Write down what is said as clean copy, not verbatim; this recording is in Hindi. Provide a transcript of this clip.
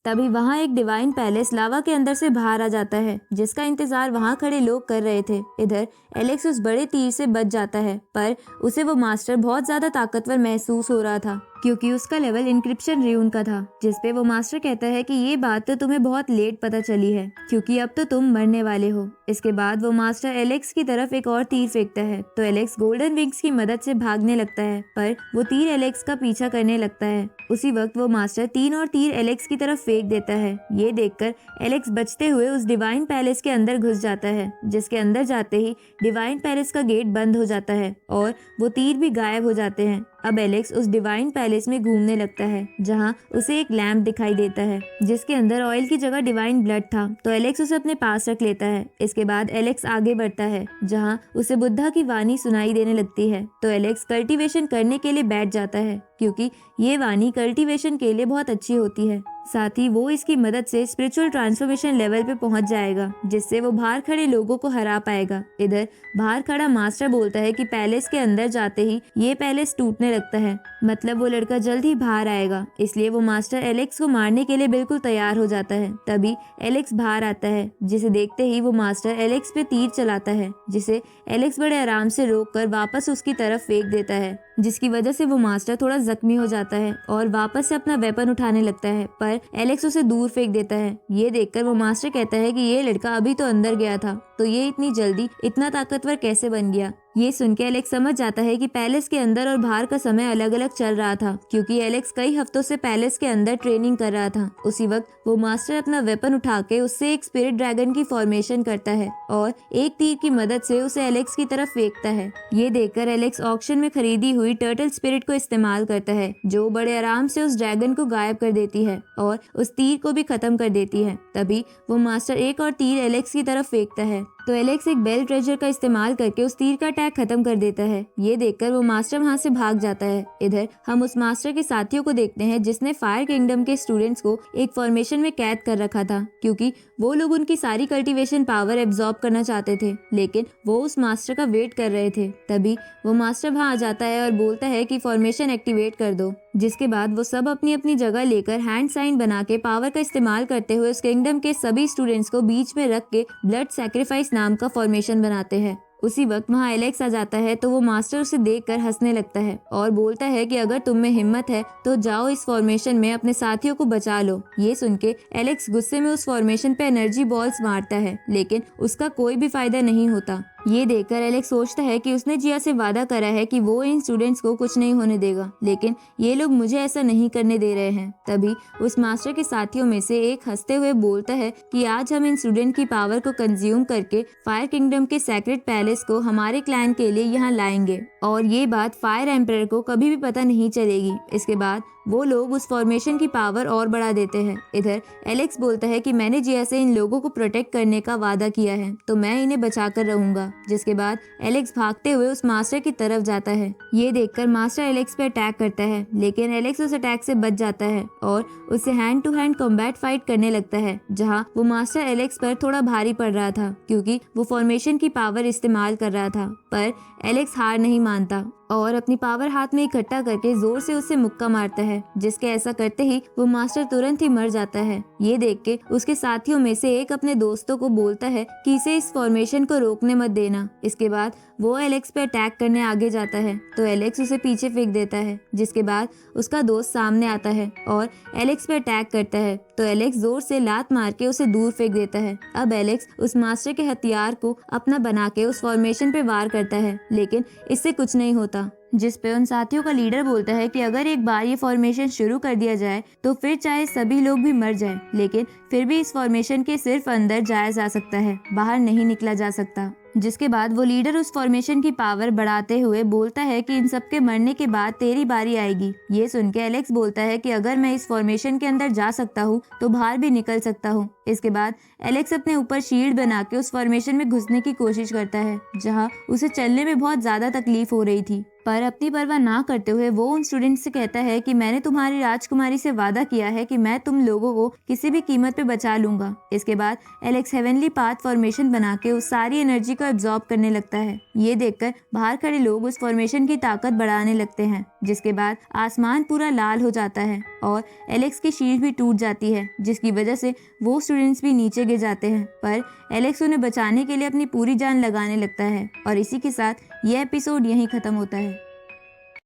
तभी वहाँ एक डिवाइन पैलेस लावा के अंदर से बाहर आ जाता है, जिसका इंतजार वहाँ खड़े लोग कर रहे थे। इधर एलेक्स उस बड़े तीर से बच जाता है, पर उसे वो मास्टर बहुत ज्यादा ताकतवर महसूस हो रहा था, क्योंकि उसका लेवल इंक्रिप्शन र्यून का था, जिसपे वो मास्टर कहता है कि ये बात तो तुम्हें बहुत लेट पता चली है, क्योंकि अब तो तुम मरने वाले हो। इसके बाद वो मास्टर एलेक्स की तरफ एक और तीर फेंकता है, तो एलेक्स गोल्डन विंग्स की मदद से भागने लगता है, पर वो तीर एलेक्स का पीछा करने लगता है। उसी वक्त वो मास्टर 3 और तीर एलेक्स की तरफ फेंक देता है। ये देखकर एलेक्स बचते हुए उस डिवाइन पैलेस के अंदर घुस जाता है, जिसके अंदर जाते ही डिवाइन पैलेस का गेट बंद हो जाता है और वो तीर भी गायब हो जाते हैं। अब एलेक्स उस डिवाइन पैलेस में घूमने लगता है, जहाँ उसे एक लैंप दिखाई देता है, जिसके अंदर ऑयल की जगह डिवाइन ब्लड था, तो एलेक्स उसे अपने पास रख लेता है। इसके बाद एलेक्स आगे बढ़ता है, जहाँ उसे बुद्धा की वाणी सुनाई देने लगती है, तो एलेक्स कल्टीवेशन करने के लिए बैठ जाता है, क्योंकि ये वाणी कल्टीवेशन के लिए बहुत अच्छी होती है। साथ ही वो इसकी मदद से स्पिरिचुअल ट्रांसफॉर्मेशन लेवल पे पहुंच जाएगा, जिससे वो बाहर खड़े लोगों को हरा पाएगा। इधर बाहर खड़ा मास्टर बोलता है कि पैलेस के अंदर जाते ही ये पैलेस टूटने लगता है, मतलब वो लड़का जल्द ही बाहर आएगा। इसलिए वो मास्टर एलेक्स को मारने के लिए बिल्कुल तैयार हो जाता है। तभी एलेक्स बाहर आता है, जिसे देखते ही वो मास्टर एलेक्स पे तीर चलाता है, जिसे एलेक्स बड़े आराम से रोककर वापस उसकी तरफ फेंक देता है, जिसकी वजह से वो मास्टर थोड़ा जख्मी हो जाता है और वापस से अपना वेपन उठाने लगता है, पर एलेक्स उसे दूर फेंक देता है। ये देखकर वो मास्टर कहता है कि ये लड़का अभी तो अंदर गया था, तो ये इतनी जल्दी इतना ताकतवर कैसे बन गया। ये सुन के एलेक्स समझ जाता है कि पैलेस के अंदर और बाहर का समय अलग अलग चल रहा था, क्योंकि एलेक्स कई हफ्तों से पैलेस के अंदर ट्रेनिंग कर रहा था। उसी वक्त वो मास्टर अपना वेपन उठा के उससे एक स्पिरिट ड्रैगन की फॉर्मेशन करता है और एक तीर की मदद से उसे एलेक्स की तरफ फेंकता है। ये देखकर एलेक्स ऑक्शन में खरीदी हुई टर्टल स्पिरिट को इस्तेमाल करता है, जो बड़े आराम से उस ड्रैगन को गायब कर देती है और उस तीर को भी खत्म कर देती है। तभी वो मास्टर एक और तीर एलेक्स की तरफ फेंकता है, तो एलेक्स एक बेल ट्रेजर का इस्तेमाल करके उस तीर का अटैक खत्म कर देता है। ये देखकर वो मास्टर वहाँ से भाग जाता है। इधर हम उस मास्टर के साथियों को देखते हैं, जिसने फायर किंगडम के स्टूडेंट्स को एक फॉर्मेशन में कैद कर रखा था, क्योंकि वो लोग उनकी सारी कल्टीवेशन पावर एब्जॉर्ब करना चाहते थे, लेकिन वो उस मास्टर का वेट कर रहे थे। तभी वो मास्टर वहाँ आ जाता है और बोलता है कि फॉर्मेशन एक्टिवेट कर दो, जिसके बाद वो सब अपनी अपनी जगह लेकर हैंड साइन बना के पावर का इस्तेमाल करते हुए उस किंगडम के सभी स्टूडेंट्स को बीच में रख के ब्लड सैक्रिफाइस नाम का फॉर्मेशन बनाते हैं। उसी वक्त वहाँ एलेक्स आ जाता है, तो वो मास्टर उसे देखकर हंसने लगता है और बोलता है कि अगर तुम में हिम्मत है तो जाओ इस फॉर्मेशन में अपने साथियों को बचा लो। ये सुन के एलेक्स गुस्से में उस फॉर्मेशन पे एनर्जी बॉल्स मारता है, लेकिन उसका कोई भी फायदा नहीं होता। ये देखकर एलेक्स सोचता है कि उसने जिया से वादा करा है कि वो इन स्टूडेंट्स को कुछ नहीं होने देगा, लेकिन ये लोग मुझे ऐसा नहीं करने दे रहे हैं। तभी उस मास्टर के साथियों में से एक हंसते हुए बोलता है कि आज हम इन स्टूडेंट की पावर को कंज्यूम करके फायर किंगडम के सेक्रेट पैलेस को हमारे क्लैन के लिए यहाँ लाएंगे, और ये बात फायर एम्परर को कभी भी पता नहीं चलेगी। इसके बाद वो लोग उस फॉर्मेशन की पावर और बढ़ा देते हैं। इधर एलेक्स बोलता है कि मैंने जिया से इन लोगों को प्रोटेक्ट करने का वादा किया है, तो मैं इन्हें बचाकर रहूंगा। जिसके बाद एलेक्स भागते हुए उस मास्टर की तरफ जाता है। ये देखकर मास्टर एलेक्स पे अटैक करता है, लेकिन एलेक्स उस अटैक से बच जाता है और उससे hand to hand combat fight करने लगता है, जहाँ वो मास्टर एलेक्स पर थोड़ा भारी पड़ रहा था, क्योंकि वो फॉर्मेशन की पावर इस्तेमाल कर रहा था। पर एलेक्स हार नहीं मानता और अपनी पावर हाथ में इकट्ठा करके जोर से उसे मुक्का मारता है, जिसके ऐसा करते ही वो मास्टर तुरंत ही मर जाता है। ये देख के उसके साथियों में से एक अपने दोस्तों को बोलता है कि इसे इस फॉर्मेशन को रोकने मत देना। इसके बाद वो एलेक्स पे अटैक करने आगे जाता है, तो एलेक्स उसे पीछे फेंक देता है, जिसके बाद उसका दोस्त सामने आता है और एलेक्स पे अटैक करता है, तो एलेक्स जोर से लात मार के उसे दूर फेंक देता है। अब एलेक्स उस मास्टर के हथियार को अपना बना के उस फॉर्मेशन पे वार करता है, लेकिन इससे कुछ नहीं होता, जिस पे उन साथियों का लीडर बोलता है कि अगर एक बार ये फॉर्मेशन शुरू कर दिया जाए तो फिर चाहे सभी लोग भी मर जाएं, लेकिन फिर भी इस फॉर्मेशन के सिर्फ अंदर जाया जा सकता है, बाहर नहीं निकला जा सकता। जिसके बाद वो लीडर उस फॉर्मेशन की पावर बढ़ाते हुए बोलता है कि इन सबके मरने के बाद तेरी बारी आएगी। ये सुन के एलेक्स बोलता है कि अगर मैं इस फॉर्मेशन के अंदर जा सकता हूँ तो बाहर भी निकल सकता हूँ। इसके बाद एलेक्स अपने ऊपर शील्ड बना के उस फॉर्मेशन में घुसने की कोशिश करता है, जहाँ उसे चलने में बहुत ज्यादा तकलीफ हो रही थी, पर अपनी परवाह ना करते हुए वो उन स्टूडेंट्स से कहता है कि मैंने तुम्हारी राजकुमारी से वादा किया है कि मैं तुम लोगों को किसी भी कीमत पे बचा लूंगा। इसके बाद एलेक्स हेवनली पाथ फॉर्मेशन बना के उस सारी एनर्जी को एब्जॉर्ब करने लगता है। ये देखकर बाहर खड़े लोग उस फॉर्मेशन की ताकत बढ़ाने लगते हैं, जिसके बाद आसमान पूरा लाल हो जाता है और एलेक्स की शील्ड भी टूट जाती है, जिसकी वजह से वो स्टूडेंट्स भी नीचे गिर जाते हैं। पर एलेक्स उन्हें बचाने के लिए अपनी पूरी जान लगाने लगता है और इसी के साथ यह एपिसोड यहीं खत्म होता है।